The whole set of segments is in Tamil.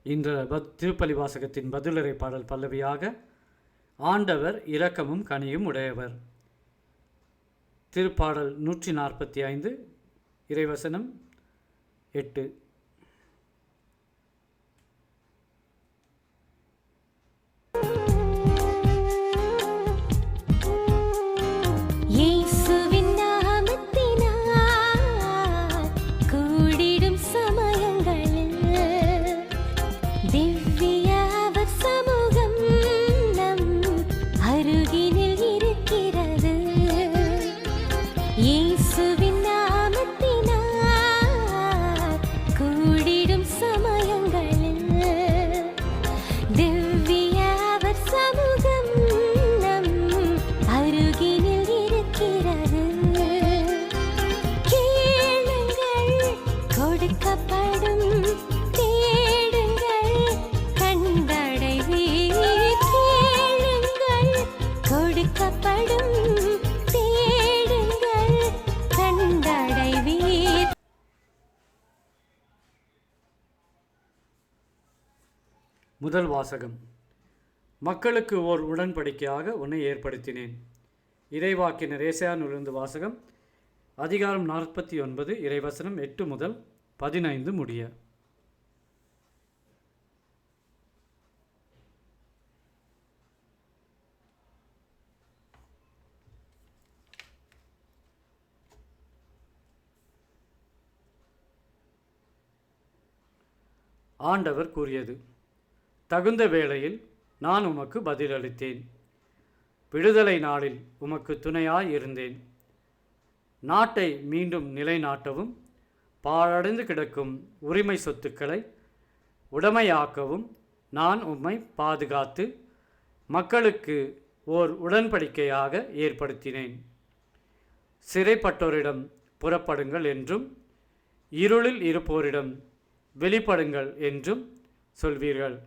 இந்த திருப்பலி வாசகத்தின் பதிலுரை பாடல் பல்லவியாக ஆண்டவர் இரக்கமும் கனியும் உடையவர். திருப்பாடல் 145 இறைவசனம் 8. முதல் வாசகம். மக்களுக்கு ஓர் உடன்படிக்கையாக உன்னை ஏற்படுத்தினேன். இறைவாக்கினர் ஏசாயா நூலிலிருந்து வாசகம். அதிகாரம் 49 இறைவசனம் 8 முதல் 15 முடிய. ஆண்டவர் கூறியது: தகுந்த வேளையில் நான் உமக்கு பதிலளித்தேன். விடுதலை நாளில் உமக்கு துணையாய் இருந்தேன். நாட்டை மீண்டும் நிலைநாட்டவும் பாழடைந்து கிடக்கும் உரிமை சொத்துக்களை உடைமையாக்கவும் நான் உம்மை பாதுகாத்து மக்களுக்கு ஓர் உடன்படிக்கையாக ஏற்படுத்தினேன். சிறைப்பட்டோரிடம் புறப்படுங்கள் என்றும் இருளில் இருப்போரிடம் வெளிப்படுங்கள் என்றும் சொல்வீர்கள்.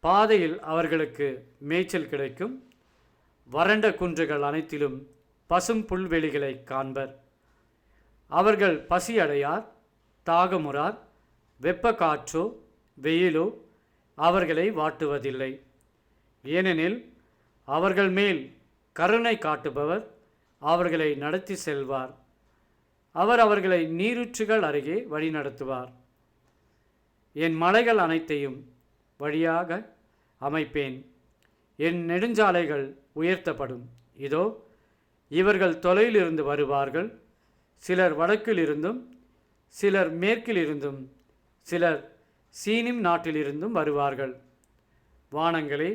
பாதையில் அவர்களுக்கு மேய்ச்சல் கிடைக்கும். வறண்ட குன்றுகள் அனைத்திலும் பசும் புல்வெளிகளை காண்பர். அவர்கள் பசியடையார், தாகமுறார். வெப்ப காற்றோ வெயிலோ அவர்களை வாட்டுவதில்லை. ஏனெனில் அவர்கள் மேல் கருணை காட்டுபவர் அவர்களை நடத்தி செல்வார். அவர் அவர்களை நீரூற்றுகள் அருகே வழிநடத்துவார். என் மலைகள் அனைத்தையும் வழியாக அமைப்பேன். என் நெடுஞ்சாலைகள் உயர்த்தப்படும். இதோ, இவர்கள் தொலையிலிருந்து வருவார்கள். சிலர் வடக்கிலிருந்தும் சிலர் மேற்கிலிருந்தும் சிலர் சீனிம் நாட்டிலிருந்தும் வருவார்கள். வானங்களே,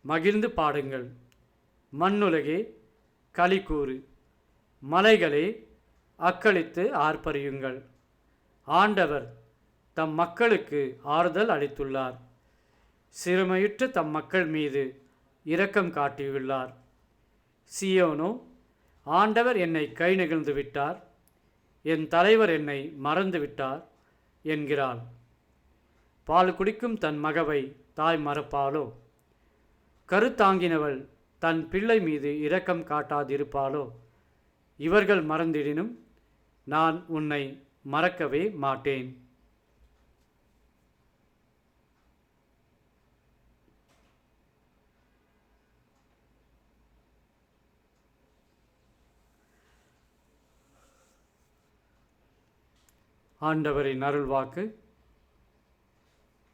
மகிழ்ந்து பாடுங்கள். மண்ணுலகே, களிக்கூறு. மலைகளே, அக்களித்து ஆர்ப்பரியுங்கள். ஆண்டவர் தம் மக்களுக்கு ஆறுதல் அளித்துள்ளார். சிறுமையுற்ற தம் மக்கள் மீது இரக்கம் காட்டியுள்ளார். சியோனோ, ஆண்டவர் என்னை கை நெகிழ்ந்து விட்டார், என் தலைவர் என்னை மறந்து விட்டார் என்கிறாள். பால் குடிக்கும் தன் மகவை தாய் மறப்பாளோ? கருத்தாங்கினவள் தன் பிள்ளை மீது இரக்கம் காட்டாதிருப்பாளோ? இவர்கள் மறந்திடினும் நான் உன்னை மறக்கவே மாட்டேன். ஆண்டவரின் அருள்வாக்கு.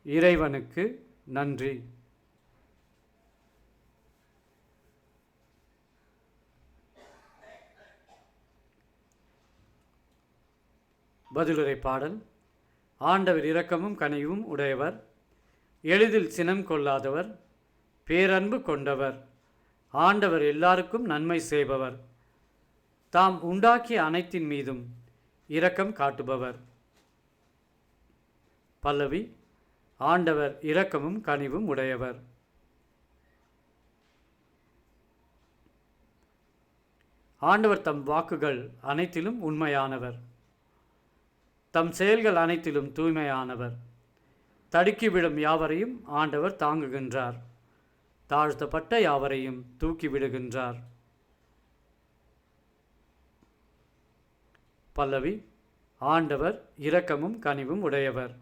இறைவனுக்கு நன்றி. பதிலுரை பாடல். ஆண்டவர் இரக்கமும் கனிவும் உடையவர், எளிதில் சினம் கொள்ளாதவர், பேரன்பு கொண்டவர். ஆண்டவர் எல்லாருக்கும் நன்மை செய்பவர், தாம் உண்டாக்கிய அனைத்தின் மீதும் இரக்கம் காட்டுபவர். பல்லவி. ஆண்டவர் இரக்கமும் கனிவும் உடையவர். ஆண்டவர் தம் வாக்குகள் அனைத்திலும் உண்மையானவர், தம் செயல்கள் அனைத்திலும் தூய்மையானவர். தடுக்கி விடும் யாவரையும் ஆண்டவர் தாங்குகின்றார், தாழ்த்தப்பட்ட யாவரையும் தூக்கி விடுகின்றார். பல்லவி. ஆண்டவர் இரக்கமும் கனிவும் உடையவர்.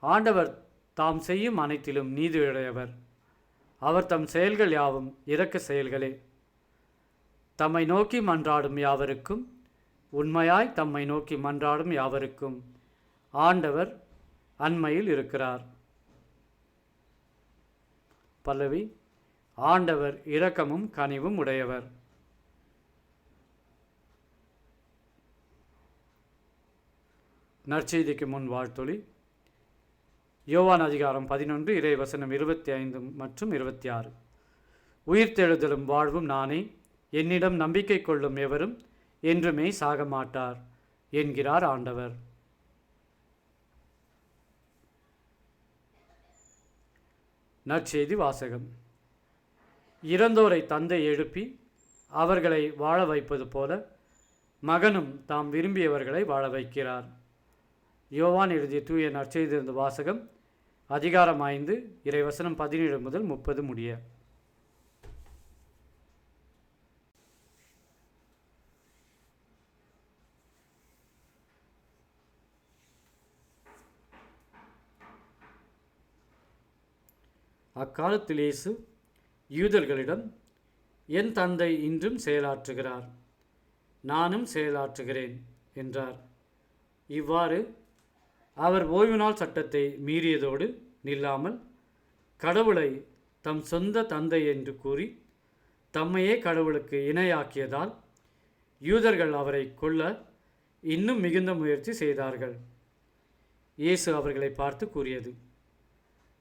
ஆண்டவர் தாம் செய்யும் அனைத்திலும் நீதியுடையவர். அவர் தம் செயல்கள் யாவும் இரக்க செயல்களே. தம்மை நோக்கி மன்றாடும் யாவருக்கும், உண்மையாய் தம்மை நோக்கி மன்றாடும் யாவருக்கும் ஆண்டவர் அண்மையில் இருக்கிறார். பல்லவி. ஆண்டவர் இரக்கமும் கனிவும் உடையவர். நற்செய்திக்கு முன் வாழ்த்தொலி. யோவான் அதிகாரம் 11 இறைவசனம் 25 மற்றும் 26. உயிர்த்தெழுதலும் வாழ்வும் நானே, என்னிடம் நம்பிக்கை கொள்ளும் எவரும் என்றுமே சாக மாட்டார் என்கிறார் ஆண்டவர். நற்செய்தி வாசகம். இறந்தோரை தந்தை எழுப்பி அவர்களை வாழ வைப்பது போல மகனும் தாம் விரும்பியவர்களை வாழ வைக்கிறார். யோவான் எழுதிய தூய நற்செய்தியிலிருந்து வாசகம். அதிகாரம் 5 இறைவசனம் 17 முதல் 30 முடிய. அக்காலத்தில் இயேசு யூதர்களிடம், என் தந்தை இன்றும் செயலாற்றுகிறார், நானும் செயலாற்றுகிறேன் என்றார். இவ்வாறு அவர் ஓய்வு நாள் சட்டத்தை மீறியதோடு நில்லாமல் கடவுளை தம் சொந்த தந்தை என்று கூறி தம்மையே கடவுளுக்கு இணையாக்கியதால் யூதர்கள் அவரை கொல்ல இன்னும் மிகுந்த முயற்சி செய்தார்கள். இயேசு அவர்களை பார்த்து கூறியது,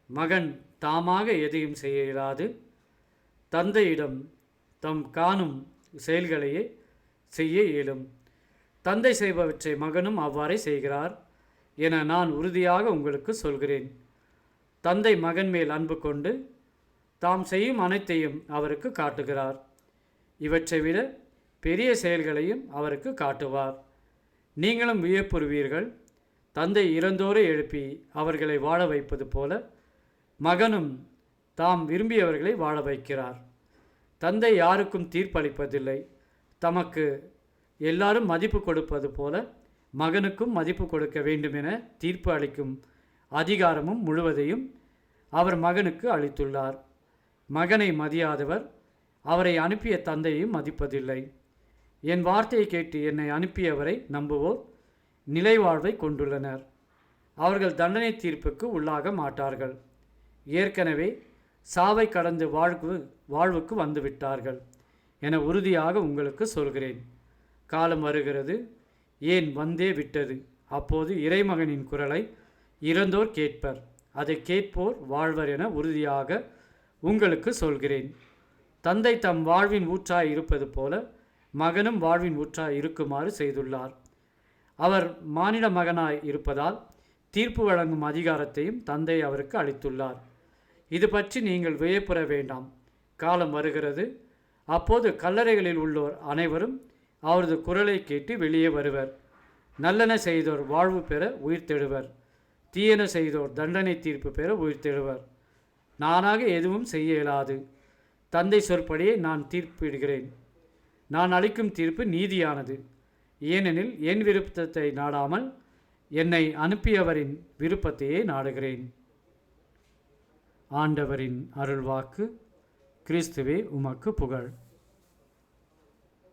மகன் தாமாக எதையும் செய்ய இயலாது தந்தையிடம் தம் காணும் செயல்களையே செய்ய இயலும். தந்தை செய்பவற்றை மகனும் அவ்வாறே செய்கிறார் என நான் உறுதியாக உங்களுக்கு சொல்கிறேன். தந்தை மகன் மேல் அன்பு கொண்டு தாம் செய்யும் அனைத்தையும் அவருக்கு காட்டுகிறார். இவற்றை விட பெரிய செயல்களையும் அவருக்கு காட்டுவார். நீங்களும் வியப்புறுவீர்கள். தந்தை இறந்தோரை எழுப்பி அவர்களை வாழ வைப்பது போல மகனும் தாம் விரும்பியவர்களை வாழ வைக்கிறார். தந்தை யாருக்கும் தீர்ப்பளிப்பதில்லை. தமக்கு எல்லாரும் மதிப்பு கொடுப்பது போல மகனுக்கும் மதிப்பு கொடுக்க வேண்டுமென தீர்ப்பு அளிக்கும் அதிகாரமும் முழுவதையும் அவர் மகனுக்கு அளித்துள்ளார். மகனை மதியாதவர் அவரை அனுப்பிய தந்தையையும் மதிப்பதில்லை. என் வார்த்தையை கேட்டு என்னை அனுப்பியவரை நம்புவோர் நிலைவாழ்வை கொண்டுள்ளனர். அவர்கள் தண்டனை தீர்ப்புக்கு உள்ளாக மாட்டார்கள். ஏற்கனவே சாவை கடந்து வாழ்வுக்கு வந்துவிட்டார்கள் என உறுதியாக உங்களுக்கு சொல்கிறேன். காலம் வருகிறது, ஏன் வந்தே விட்டது. அப்போது இறைமகனின் குரலை இறந்தோர் கேட்பர். அதை கேட்போர் வாழ்வர் என உறுதியாக உங்களுக்கு சொல்கிறேன். தந்தை தம் வாழ்வின் ஊற்றாய் இருப்பது போல மகனும் வாழ்வின் ஊற்றாய் இருக்குமாறு செய்துள்ளார். அவர் மானிட மகனாய் இருப்பதால் தீர்ப்பு வழங்கும் அதிகாரத்தையும் தந்தை அவருக்கு அளித்துள்ளார். இது பற்றி நீங்கள் வியப்புற வேண்டாம். காலம் வருகிறது, அப்போது கல்லறைகளில் உள்ளோர் அனைவரும் அவரது குரலை கேட்டு வெளியே வருவர். நல்லன செய்தோர் வாழ்வு பெற உயிர்த்தெழுவர், தீயன செய்தோர் தண்டனை தீர்ப்பு பெற உயிர்த்தெழுவர். நானாக எதுவும் செய்ய இயலாது. தந்தை சொற்படியே நான் தீர்ப்பிடுகிறேன். நான் அளிக்கும் தீர்ப்பு நீதியானது, ஏனெனில் என் விருப்பத்தை நாடாமல் என்னை அனுப்பியவரின் விருப்பத்தையே நாடுகிறேன். ஆண்டவரின் அருள்வாக்கு. கிறிஸ்துவே உமக்கு புகழ்.